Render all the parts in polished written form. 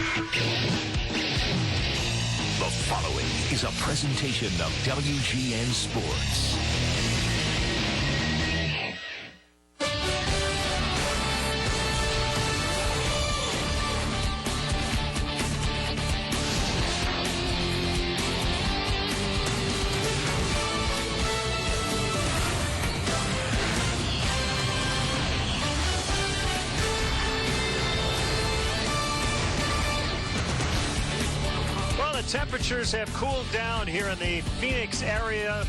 The following is a presentation of WGN Sports. Temperatures have cooled down here in the Phoenix area,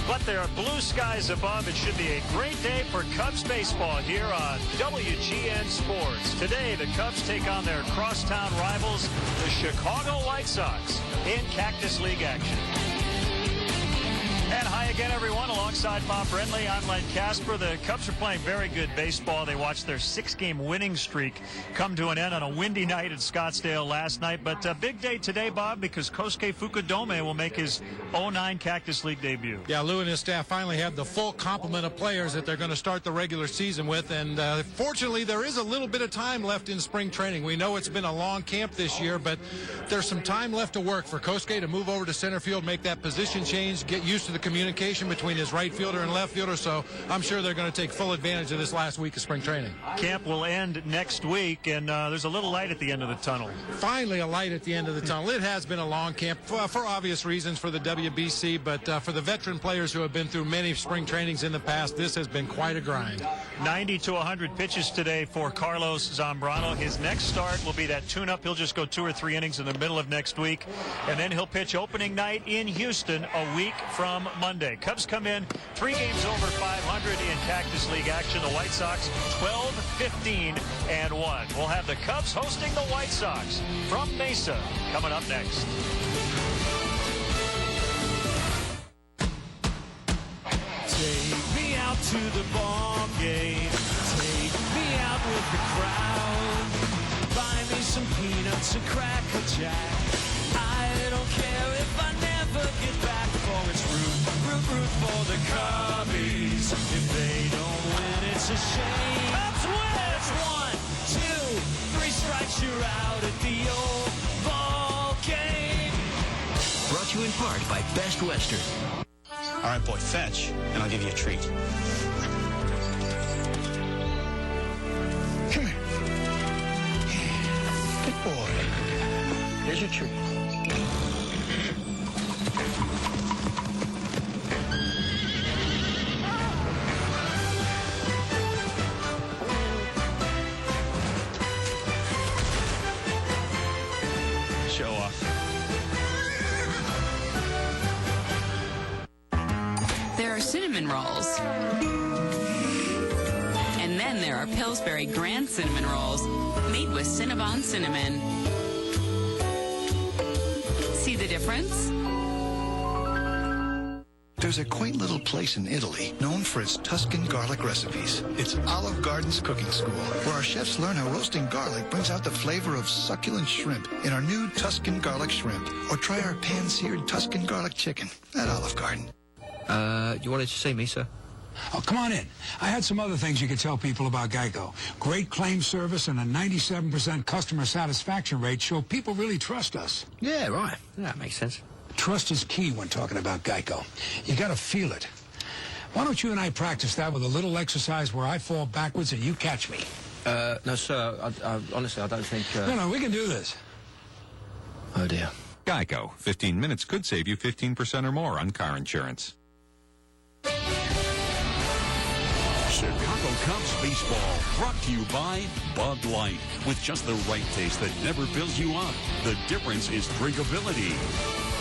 but there are blue skies above. It should be a great day for Cubs baseball here on WGN Sports. Today, the Cubs take on their crosstown rivals, the Chicago White Sox, in Cactus League action. And hi again, everyone. Alongside Bob Brentley, I'm Len Casper. The Cubs are playing very good baseball. They watched their 6-game winning streak come to an end on a windy night in Scottsdale last night. But a big day today, Bob, because Kosuke Fukudome will make his 09 Cactus League debut. Yeah, Lou and his staff finally have the full complement of players that they're going to start the regular season with. And fortunately, there is a little bit of time left in spring training. We know it's been a long camp this year, but there's some time left to work for Kosuke to move over to center field, make that position change, get used to the communication between his right fielder and left fielder, so I'm sure they're going to take full advantage of this last week of spring training. Camp will end next week, and there's a little light at the end of the tunnel. Finally, a light at the end of the tunnel. It has been a long camp for obvious reasons for the WBC, but for the veteran players who have been through many spring trainings in the past, this has been quite a grind. 90 to 100 pitches today for Carlos Zambrano. His next start will be that tune-up. He'll just go 2 or 3 innings in the middle of next week, and then he'll pitch opening night in Houston a week from Monday. Cubs come in 3 games over 500 in Cactus League action. The White Sox 12-15-1. We'll have the Cubs hosting the White Sox from Mesa coming up next. Take me out to the ball game. Take me out with the crowd. Buy me some peanuts and Cracker Jack. I don't care if I never get back. For it's root for the Cubbies. If they don't win, it's a shame. Cubs win! It's 1, 2, 3 strikes, you're out at the old ball game. Brought to you in part by Best Western. All right, boy, fetch, and I'll give you a treat. Come here. Good boy. Here's your treat. Show off. There are cinnamon rolls. And then there are Pillsbury Grand Cinnamon Rolls made with Cinnabon cinnamon. See the difference? There's a quaint little place in Italy known for its Tuscan garlic recipes. It's Olive Garden's cooking school, where our chefs learn how roasting garlic brings out the flavor of succulent shrimp in our new Tuscan garlic shrimp. Or try our pan-seared Tuscan garlic chicken at Olive Garden. You wanted to see me, sir? Oh, come on in. I had some other things you could tell people about Geico. Great claim service and a 97% customer satisfaction rate show people really trust us. Yeah, right. That makes sense. Trust is key when talking about Geico. You got to feel it. Why don't you and I practice that with a little exercise where I fall backwards and you catch me? No, sir. Honestly, I don't think... No, we can do this. Oh, dear. Geico. 15 minutes could save you 15% or more on car insurance. Chicago Cubs baseball, brought to you by Bud Light. With just the right taste that never fills you up. The difference is drinkability.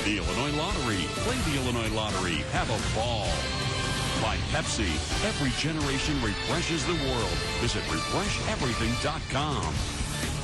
The Illinois Lottery. Play the Illinois Lottery. Have a ball. By Pepsi. Every generation refreshes the world. Visit refresheverything.com.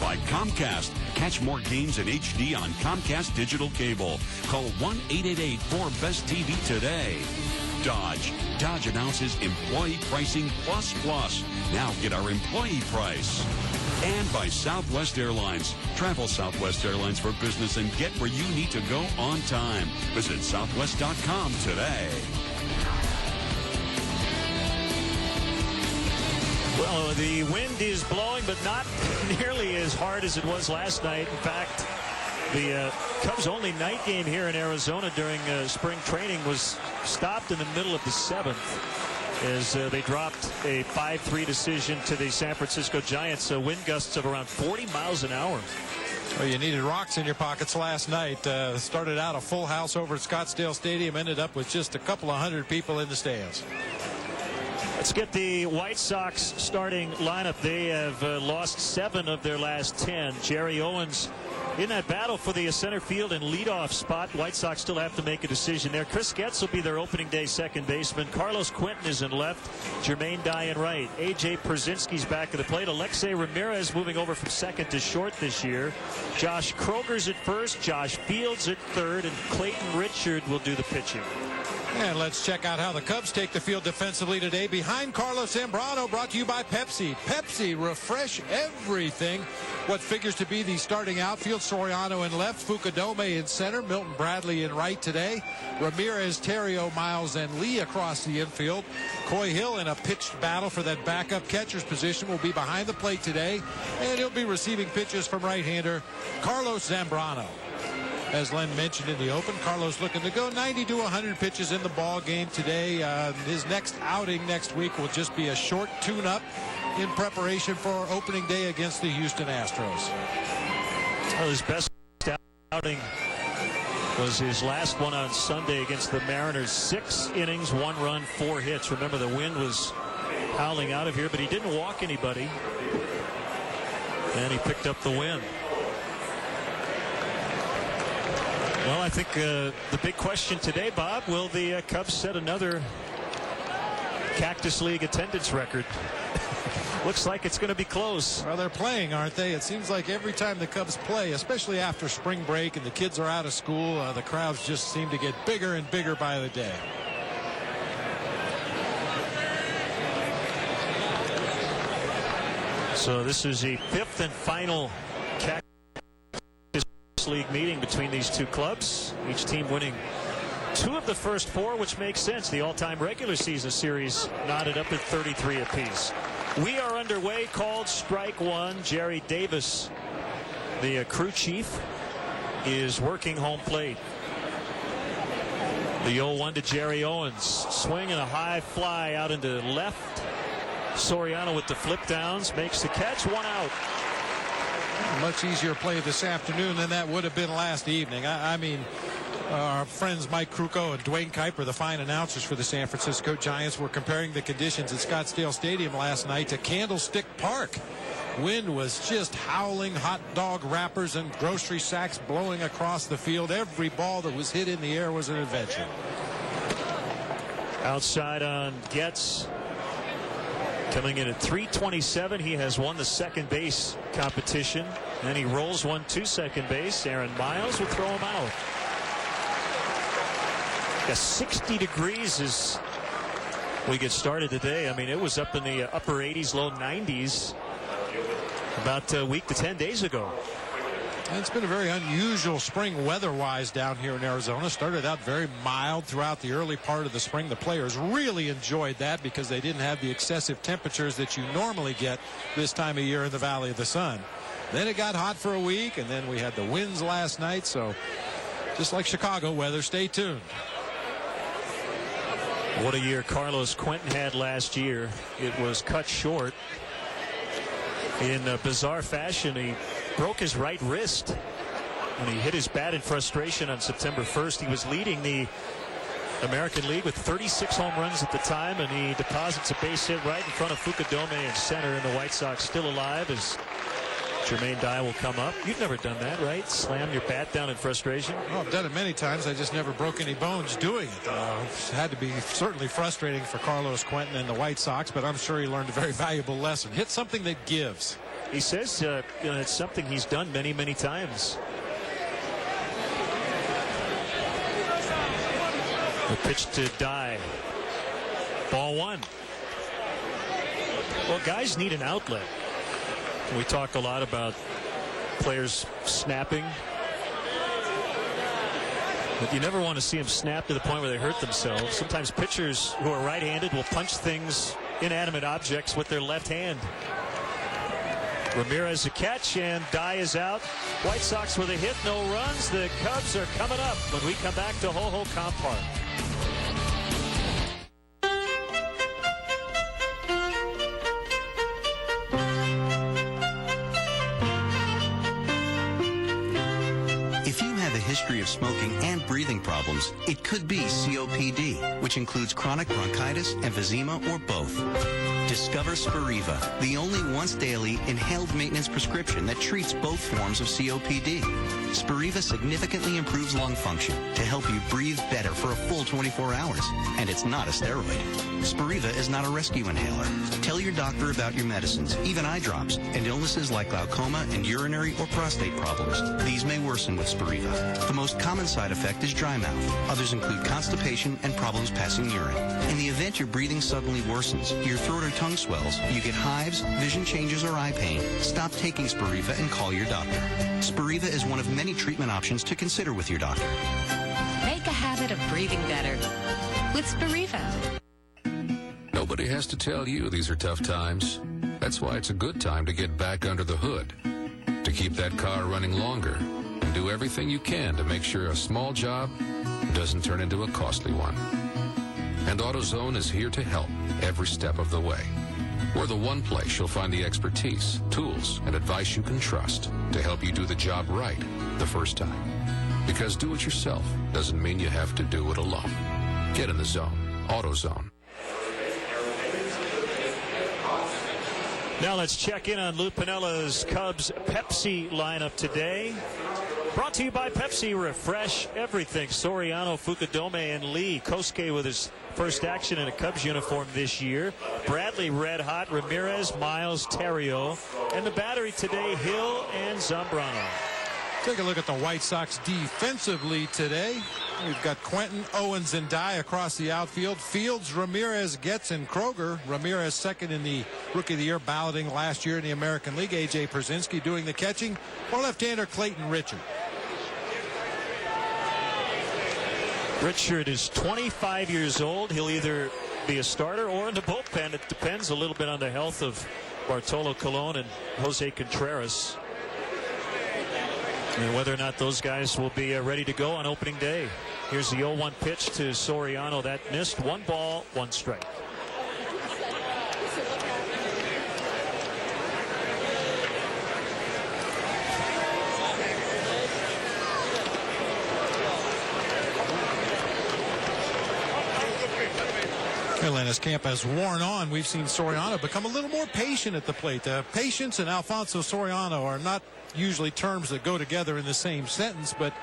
By Comcast. Catch more games in HD on Comcast Digital Cable. Call 1-888-4-BEST-TV today. Dodge. Dodge announces Employee Pricing Plus Plus. Now get our employee price. And by Southwest Airlines. Travel Southwest Airlines for business and get where you need to go on time. Visit southwest.com today. Well, the wind is blowing, but not nearly as hard as it was last night. In fact, the Cubs' only night game here in Arizona during spring training was stopped in the middle of the 7th as they dropped a 5-3 decision to the San Francisco Giants. Wind gusts of around 40 miles an hour. Well, you needed rocks in your pockets last night. Started out a full house over at Scottsdale Stadium, ended up with just a couple of hundred people in the stands. Let's get the White Sox starting lineup. They have lost 7 of their last 10. Jerry Owens in that battle for the center field and leadoff spot. White Sox still have to make a decision there. Chris Getz will be their opening day second baseman. Carlos Quentin is in left. Jermaine Dye in right. A.J. Przynski's back at the plate. Alexei Ramirez moving over from second to short this year. Josh Kroger's at first. Josh Fields at third. And Clayton Richard will do the pitching. And let's check out how the Cubs take the field defensively today. Behind Carlos Zambrano, brought to you by Pepsi. Pepsi, refresh everything. What figures to be the starting outfield: Soriano in left, Fukudome in center, Milton Bradley in right today, Ramirez, Terrio, Miles, and Lee across the infield. Coy Hill in a pitched battle for that backup catcher's position will be behind the plate today, and he'll be receiving pitches from right-hander Carlos Zambrano. As Len mentioned in the open, Carlos looking to go 90 to 100 pitches in the ball game today. His next outing next week will just be a short tune-up in preparation for opening day against the Houston Astros. Well, his best outing was his last one on Sunday against the Mariners. 6 innings, 1 run, 4 hits. Remember, the wind was howling out of here, but he didn't walk anybody. And he picked up the win. Well, I think the big question today, Bob, will the Cubs set another Cactus League attendance record? Looks like it's going to be close. Well, they're playing, aren't they? It seems like every time the Cubs play, especially after spring break and the kids are out of school, the crowds just seem to get bigger and bigger by the day. So this is the 5th and final Cactus League meeting between these two clubs. Each team winning 2 of the first 4, which makes sense. The all-time regular season series knotted up at 33 apiece. We are underway. Called strike 1. Jerry Davis, the crew chief, is working home plate. The 0-1 to Jerry Owens. Swing and a high fly out into left. Soriano with the flip downs makes the catch. 1 out. Much easier play this afternoon than that would have been last evening. I mean, our friends Mike Krukow and Dwayne Kuiper, the fine announcers for the San Francisco Giants, were comparing the conditions at Scottsdale Stadium last night to Candlestick Park. Wind was just howling, hot dog wrappers and grocery sacks blowing across the field. Every ball that was hit in the air was an adventure. Outside on Getz. Coming in at 327, he has won the second base competition. And he rolls one to second base. Aaron Miles will throw him out. 60 degrees as we get started today. I mean, it was up in the upper 80s, low 90s about a week to 10 days ago. And it's been a very unusual spring weather-wise down here in Arizona. Started out very mild throughout the early part of the spring. The players really enjoyed that because they didn't have the excessive temperatures that you normally get this time of year in the Valley of the Sun. Then it got hot for a week, and then we had the winds last night. So just like Chicago weather, stay tuned. What a year Carlos Quentin had last year. It was cut short in a bizarre fashion. He broke his right wrist when he hit his bat in frustration on September 1st. He was leading the American League with 36 home runs at the time, and he deposits a base hit right in front of Fukudome in center, and the White Sox still alive as Jermaine Dye will come up. You've never done that, right? Slam your bat down in frustration? Oh, I've done it many times. I just never broke any bones doing it. It had to be certainly frustrating for Carlos Quentin and the White Sox, but I'm sure he learned a very valuable lesson. Hit something that gives. He says it's something he's done many, many times. The pitch to Dye. Ball 1. Well, guys need an outlet. We talk a lot about players snapping, but you never want to see them snap to the point where they hurt themselves. Sometimes pitchers who are right-handed will punch things inanimate objects with their left hand. Ramirez a catch, and Dye is out. White Sox with a hit, no runs. The Cubs are coming up when we come back to Ho-Ho-Comp Park. If you have a history of smoking and breathing problems, it could be COPD, which includes chronic bronchitis, emphysema, or both. Discover Spiriva, the only once-daily inhaled maintenance prescription that treats both forms of COPD. Spiriva significantly improves lung function to help you breathe better for a full 24 hours. And it's not a steroid. Spiriva is not a rescue inhaler. Tell your doctor about your medicines, even eye drops, and illnesses like glaucoma and urinary or prostate problems. These may worsen with Spiriva. The most common side effect is dry mouth. Others include constipation and problems passing urine. In the event your breathing suddenly worsens, your throat or tongue swells, you get hives, vision changes, or eye pain, stop taking Spiriva and call your doctor. Spiriva is one of many treatment options to consider with your doctor. Make a habit of breathing better with Spiriva. Nobody has to tell you these are tough times. That's why it's a good time to get back under the hood, to keep that car running longer, and do everything you can to make sure a small job doesn't turn into a costly one. And AutoZone is here to help every step of the way. We're the one place you'll find the expertise, tools, and advice you can trust to help you do the job right the first time. Because do it yourself doesn't mean you have to do it alone. Get in the zone. AutoZone. Now let's check in on Lou Pinella's Cubs Pepsi lineup today. Brought to you by Pepsi. Refresh everything. Soriano, Fukudome, and Lee. Kosuke with his first action in a Cubs uniform this year. Bradley red hot. Ramirez, Miles, Terrio. And the battery today, Hill and Zambrano. Take a look at the White Sox defensively today. We've got Quentin, Owens, and Dye across the outfield. Fields, Ramirez, Getz, and Kroger. Ramirez second in the Rookie of the Year balloting last year in the American League. A.J. Przinsky doing the catching. Or left-hander Clayton Richard. Richard is 25 years old. He'll either be a starter or in the bullpen. It depends a little bit on the health of Bartolo Colon and Jose Contreras, and whether or not those guys will be ready to go on opening day. Here's the 0-1 pitch to Soriano. That missed. 1 ball, 1 strike. And as camp has worn on, we've seen Soriano become a little more patient at the plate. Patience and Alfonso Soriano are not usually terms that go together in the same sentence, but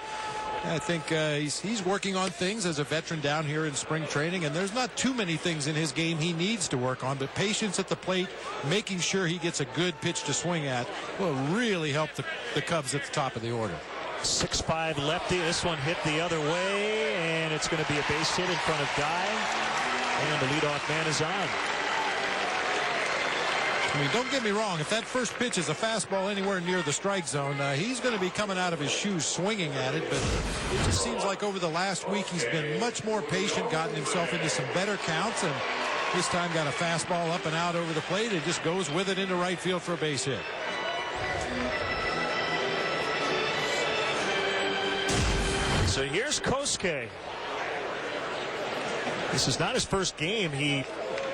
I think he's working on things as a veteran down here in spring training, and there's not too many things in his game he needs to work on, but patience at the plate, making sure he gets a good pitch to swing at, will really help the Cubs at the top of the order. 6'5" lefty. This one hit the other way, and it's going to be a base hit in front of Dye. And the leadoff man is on. I mean, don't get me wrong. If that first pitch is a fastball anywhere near the strike zone, he's going to be coming out of his shoes swinging at it. But it just seems like over the last week he's been much more patient, gotten himself into some better counts, and this time got a fastball up and out over the plate. It just goes with it into right field for a base hit. So here's Kosuke. This is not his first game. He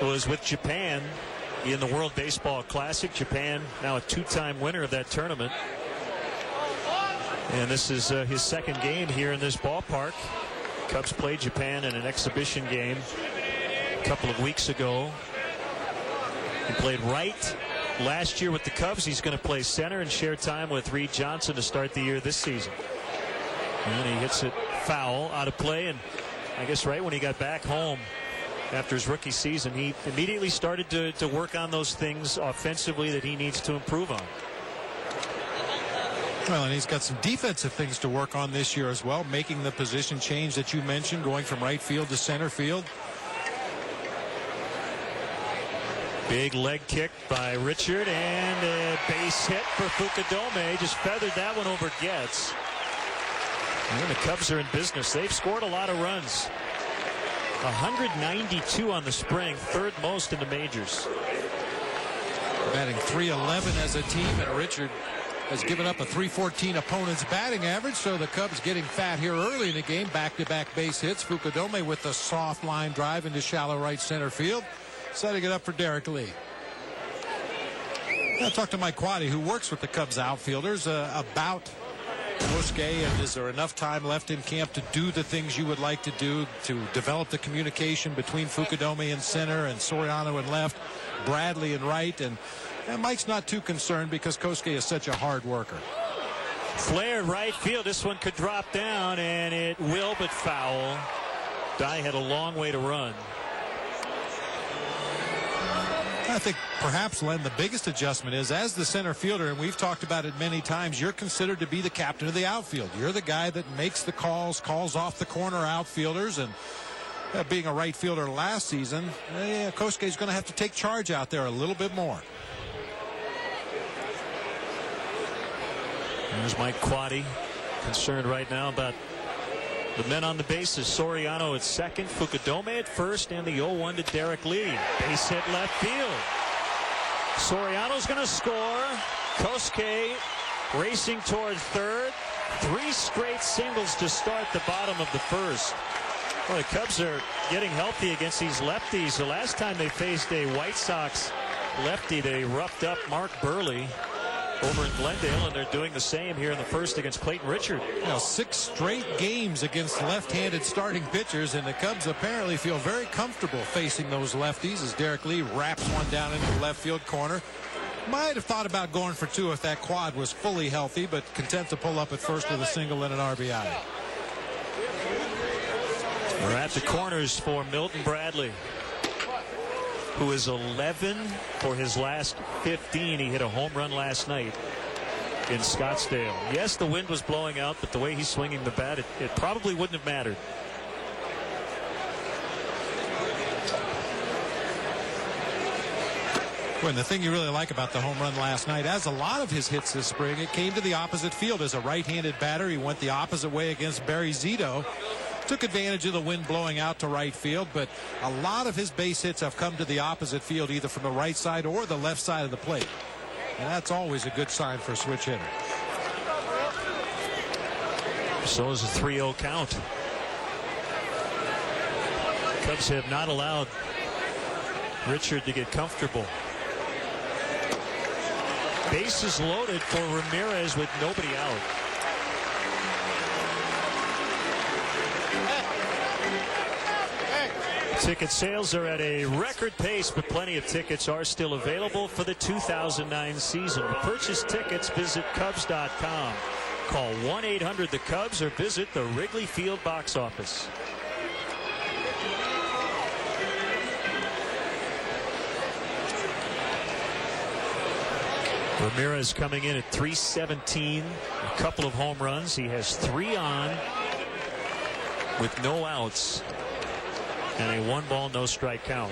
was with Japan in the World Baseball Classic. Japan now a 2-time winner of that tournament. And this is his second game here in this ballpark. Cubs played Japan in an exhibition game a couple of weeks ago. He played right last year with the Cubs. He's going to play center and share time with Reed Johnson to start the year this season. And he hits it foul, out of play, and I guess right when he got back home after his rookie season, he immediately started to work on those things offensively that he needs to improve on. Well, and he's got some defensive things to work on this year as well, making the position change that you mentioned, going from right field to center field. Big leg kick by Richard, and a base hit for Fukudome. Just feathered that one over Getz. And the Cubs are in business. They've scored a lot of runs 192 on the spring, third most in the majors. Batting .311 as a team, and Richard has given up a .314 opponent's batting average, so the Cubs getting fat here early in the game. Back-to-back base hits. Fukudome with the soft line drive into shallow right center field, setting it up for Derek Lee. I talked to Mike Quaddy, who works with the Cubs outfielders, about Kosuke, and is there enough time left in camp to do the things you would like to do, to develop the communication between Fukudome in center and Soriano in left, Bradley in right, and Mike's not too concerned because Kosuke is such a hard worker. Flared right field. This one could drop down, and it will, but foul. Dye had a long way to run. I think perhaps, Len, the biggest adjustment is, as the center fielder, and we've talked about it many times, you're considered to be the captain of the outfield. You're the guy that makes the calls off the corner outfielders, and being a right fielder last season, Kosuke's going to have to take charge out there a little bit more. There's Mike Quaddy, concerned right now about the men on the bases. Soriano at second, Fukudome at first, and the 0-1 to Derek Lee. Base hit left field. Soriano's going to score. Kosuke racing towards third. 3 straight singles to start the bottom of the first. Well, the Cubs are getting healthy against these lefties. The last time they faced a White Sox lefty, they roughed up Mark Burley over in Glendale, and they're doing the same here in the first against Clayton Richard. 6 straight games against left-handed starting pitchers, and the Cubs apparently feel very comfortable facing those lefties as Derek Lee wraps one down into the left field corner. Might have thought about going for 2 if that quad was fully healthy, but content to pull up at first with a single and an RBI. We're at the corners for Milton Bradley, who is 11 for his last 15. He hit a home run last night in Scottsdale. Yes, the wind was blowing out, but the way he's swinging the bat, it probably wouldn't have mattered. Well, and the thing you really like about the home run last night, as a lot of his hits this spring, it came to the opposite field. As a right-handed batter, he went the opposite way against Barry Zito. Took advantage of the wind blowing out to right field, but a lot of his base hits have come to the opposite field, either from the right side or the left side of the plate. And that's always a good sign for a switch hitter. So is a 3-0 count. Cubs have not allowed Richard to get comfortable. Bases loaded for Ramirez with nobody out. Ticket sales are at a record pace, but plenty of tickets are still available for the 2009 season. To purchase tickets, visit Cubs.com. Call 1-800-THE-CUBS or visit the Wrigley Field box office. Ramirez coming in at .317, a couple of home runs. He has 3 on with no outs and a 1-ball, no-strike count.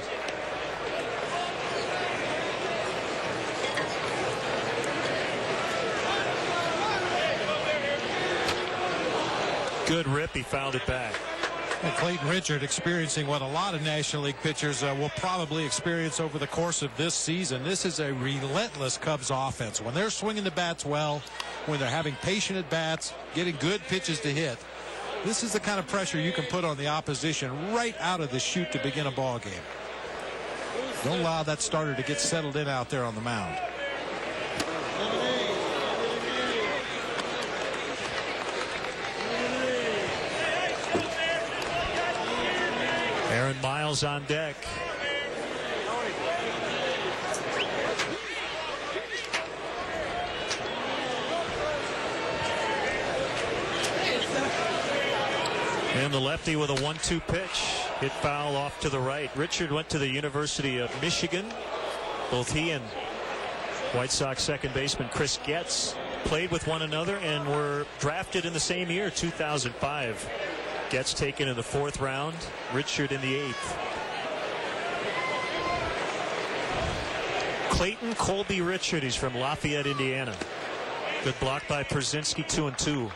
Good rip, he fouled it back. And Clayton Richard experiencing what a lot of National League pitchers will probably experience over the course of this season. This is a relentless Cubs offense. When they're swinging the bats well, when they're having patient at bats, getting good pitches to hit, this is the kind of pressure you can put on the opposition right out of the chute to begin a ball game. Don't allow that starter to get settled in out there on the mound. Aaron Miles on deck. And the lefty with a 1-2 pitch. Hit foul off to the right. Richard went to the University of Michigan. Both he and White Sox second baseman Chris Getz played with one another and were drafted in the same year, 2005. Getz taken in the 4th round, Richard in the 8th. Clayton Colby Richard, he's from Lafayette, Indiana. Good block by Przynski, 2-2.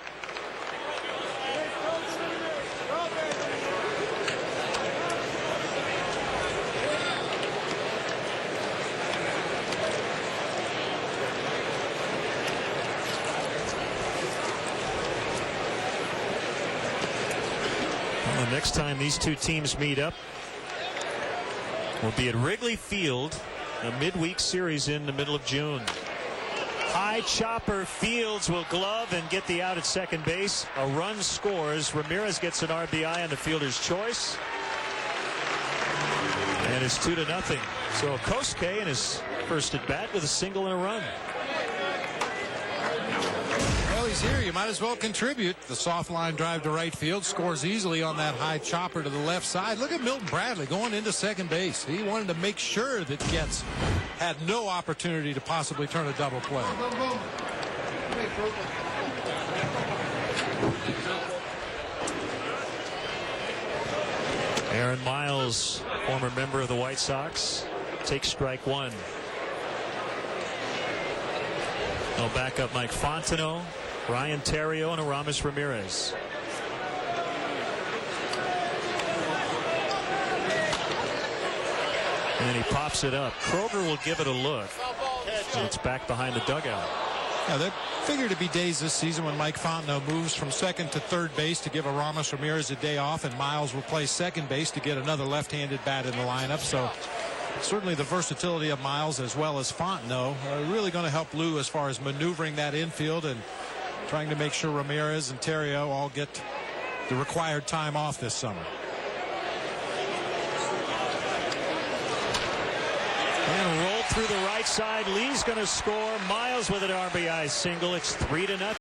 The next time these two teams meet up will be at Wrigley Field, a midweek series in the middle of June. High chopper. Fields will glove and get the out at second base. A run scores. Ramirez gets an RBI on the fielder's choice. And it's 2-0. So Kosuke in his first at bat with a single and a run. Well, he's here. You might as well contribute. The soft line drive to right field, scores easily on that high chopper to the left side. Look at Milton Bradley going into second base. He wanted to make sure that Getz had no opportunity to possibly turn a double play. Aaron Miles, former member of the White Sox, takes strike one. They'll back up Mike Fontenot, Ryan Terrio, and Aramis Ramirez. And he pops it up. Kroger will give it a look. And it's back behind the dugout. Yeah, there figure to be days this season when Mike Fontenot moves from second to third base to give Aramis Ramirez a day off, and Miles will play second base to get another left-handed bat in the lineup. So certainly the versatility of Miles as well as Fontenot are really going to help Lou as far as maneuvering that infield and trying to make sure Ramirez and Terrio all get the required time off this summer. And roll through the right side. Lee's going to score. Miles with an RBI single. It's 3-0.